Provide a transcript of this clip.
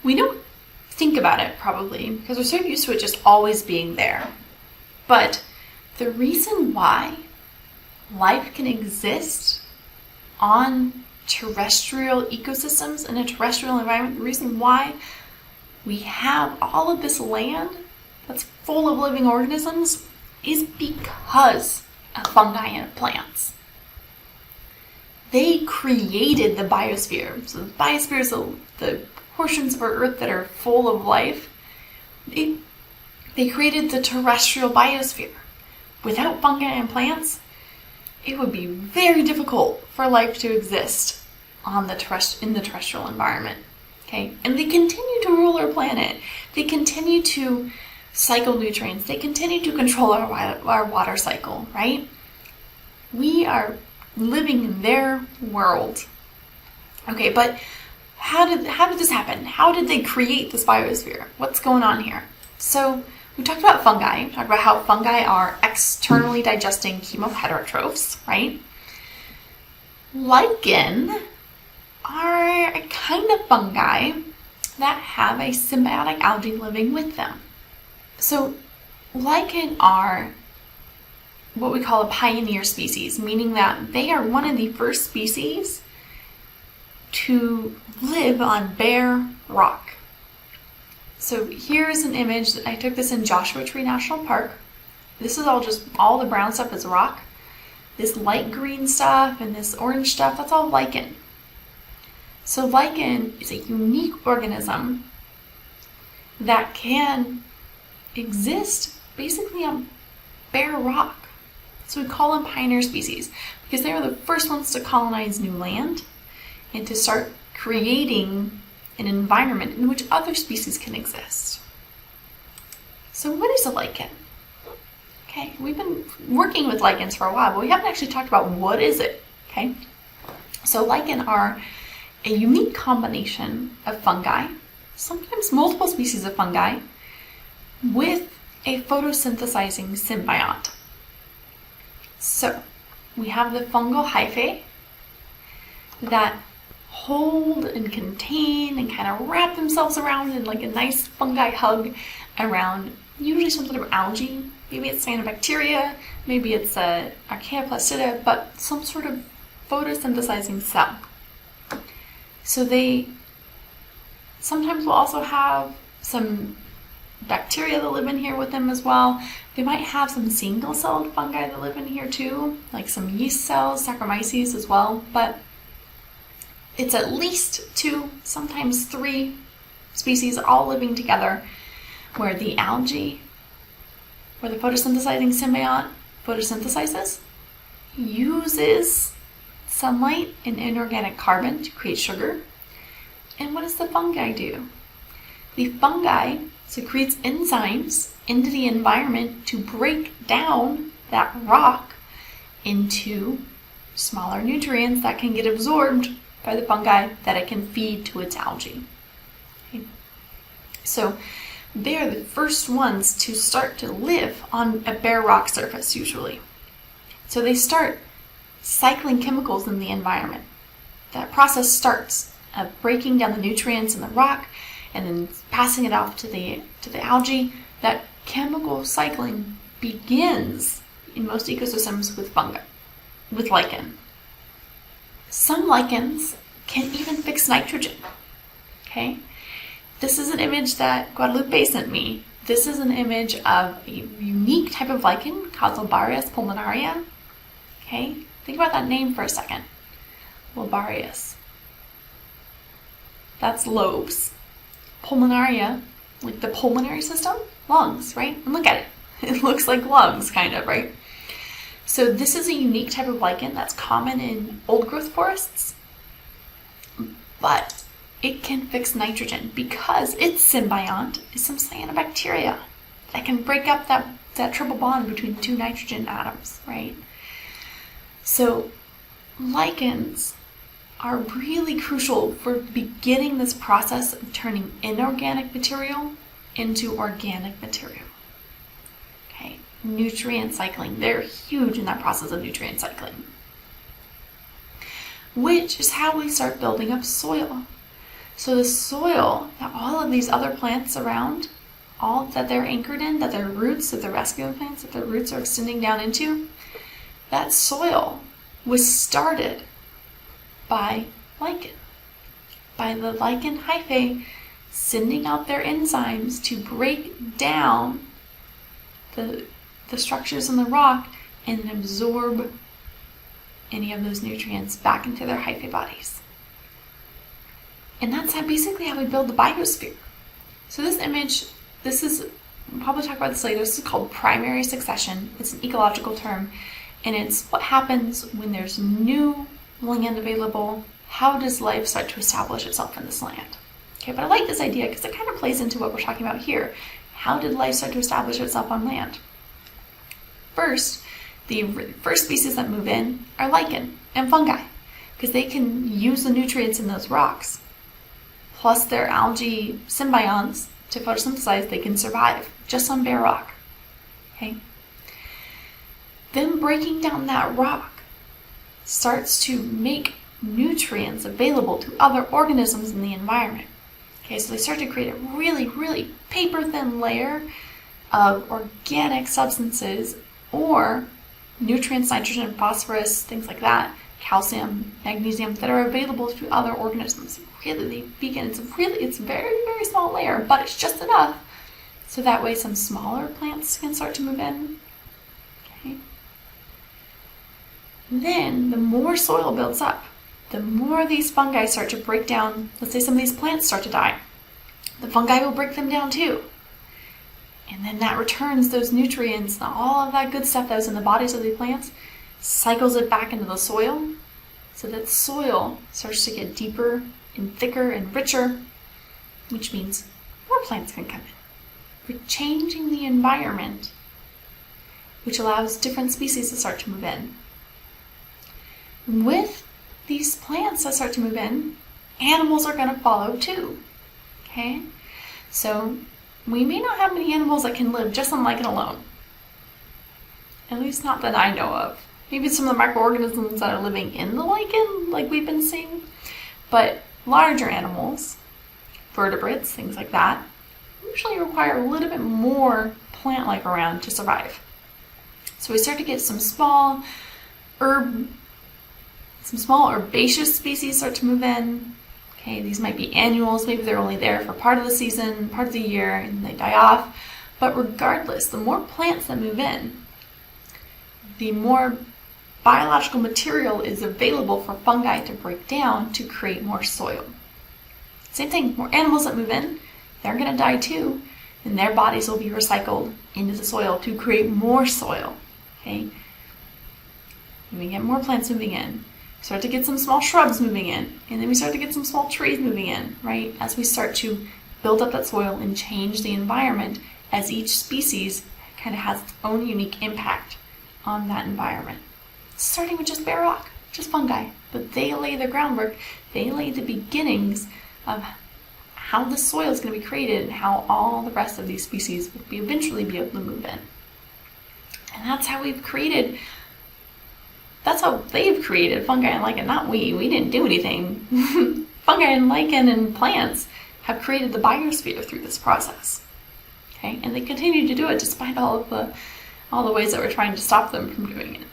We don't think about it probably because we're so used to it just always being there. But the reason why life can exist on terrestrial ecosystems in a terrestrial environment, the reason why we have all of this land that's full of living organisms is because of fungi and plants. They created the biosphere. So the biosphere is the portions of our earth that are full of life. They created the terrestrial biosphere. Without fungi and plants, it would be very difficult for life to exist in the terrestrial environment. Okay? And they continue to rule our planet. They continue to cycle nutrients. They continue to control our water cycle, right? We are living in their world. Okay, but how did this happen? How did they create this biosphere? What's going on here? So we talked about fungi. We talked about how fungi are externally digesting chemoheterotrophs, right? Lichen are a kind of fungi that have a symbiotic algae living with them. So lichen are what we call a pioneer species, meaning that they are one of the first species to live on bare rock. So here's an image. I took this in Joshua Tree National Park. This is all the brown stuff is rock. This light green stuff and this orange stuff, that's all lichen. So lichen is a unique organism that can exist basically on bare rock. So we call them pioneer species because they were the first ones to colonize new land and to start creating an environment in which other species can exist. So what is a lichen? Okay, we've been working with lichens for a while, but we haven't actually talked about what is it, okay? So lichen are a unique combination of fungi, sometimes multiple species of fungi, with a photosynthesizing symbiont. So we have the fungal hyphae that hold and contain and kind of wrap themselves around in like a nice fungi hug around usually some sort of algae. Maybe it's cyanobacteria, maybe it's a Archaeoplastida, but some sort of photosynthesizing cell. So they sometimes will also have some bacteria that live in here with them as well. They might have some single-celled fungi that live in here too, like some yeast cells, Saccharomyces as well, but it's at least 2, sometimes 3 species all living together where the algae, where the photosynthesizing symbiont photosynthesizes, uses sunlight and inorganic carbon to create sugar. And what does the fungi do? The fungi secretes enzymes into the environment to break down that rock into smaller nutrients that can get absorbed by the fungi that it can feed to its algae. Okay. So they are the first ones to start to live on a bare rock surface usually. So they start cycling chemicals in the environment. That process starts of breaking down the nutrients in the rock and then passing it off to the algae. That chemical cycling begins in most ecosystems with fungi, with lichen. Some lichens can even fix nitrogen. Okay? This is an image that Guadalupe sent me. This is an image of a unique type of lichen called Lobarius pulmonaria. Okay? Think about that name for a second. Lobarius. That's lobes. Pulmonaria, like the pulmonary system, lungs, right? And look at it. It looks like lungs, kind of, right? So this is a unique type of lichen that's common in old growth forests, but it can fix nitrogen because its symbiont is some cyanobacteria that can break up that triple bond between 2 nitrogen atoms, right? So lichens are really crucial for beginning this process of turning inorganic material into organic material. Okay, nutrient cycling. They're huge in that process of nutrient cycling, which is how we start building up soil. So the soil that all of these other plants around, all that they're anchored in, that their roots, that the vascular plants, that their roots are extending down into, that soil was started by lichen, by the lichen hyphae sending out their enzymes to break down the structures in the rock and absorb any of those nutrients back into their hyphae bodies. And that's basically how we build the biosphere. So this image, we'll probably talk about this later, this is called primary succession. It's an ecological term, and it's what happens when there's new land available. How does life start to establish itself in this land? Okay, but I like this idea because it kind of plays into what we're talking about here. How did life start to establish itself on land? First, the first species that move in are lichen and fungi, because they can use the nutrients in those rocks, plus their algae symbionts to photosynthesize. They can survive just on bare rock. Okay. Then breaking down that rock starts to make nutrients available to other organisms in the environment. Okay, so they start to create a really, really paper-thin layer of organic substances or nutrients, nitrogen, phosphorus, things like that, calcium, magnesium, that are available to other organisms. Really, they begin, it's a very, very small layer, but it's just enough so that way some smaller plants can start to move in. Okay. Then the more soil builds up, the more these fungi start to break down. Let's say some of these plants start to die. The fungi will break them down too. And then that returns those nutrients and all of that good stuff that was in the bodies of the plants, cycles it back into the soil, so that soil starts to get deeper and thicker and richer, which means more plants can come in. We're changing the environment, which allows different species to start to move in. With these plants that start to move in, animals are going to follow too. Okay? So we may not have many animals that can live just on lichen alone. At least not that I know of. Maybe some of the microorganisms that are living in the lichen, like we've been seeing. But larger animals, vertebrates, things like that, usually require a little bit more plant-like around to survive. So we start to get some small herbaceous species start to move in. Okay, these might be annuals, maybe they're only there for part of the season, part of the year, and they die off. But regardless, the more plants that move in, the more biological material is available for fungi to break down to create more soil. Same thing, more animals that move in, they're going to die too, and their bodies will be recycled into the soil to create more soil. Okay, we get more plants moving in. Start to get some small shrubs moving in, and then we start to get some small trees moving in, right? As we start to build up that soil and change the environment, as each species kind of has its own unique impact on that environment. Starting with just bare rock, just fungi, but they lay the groundwork, they lay the beginnings of how the soil is going to be created and how all the rest of these species will eventually be able to move in. And that's how they've created fungi and lichen, not we. We didn't do anything. Fungi and lichen and plants have created the biosphere through this process. Okay, and they continue to do it despite all the ways that we're trying to stop them from doing it.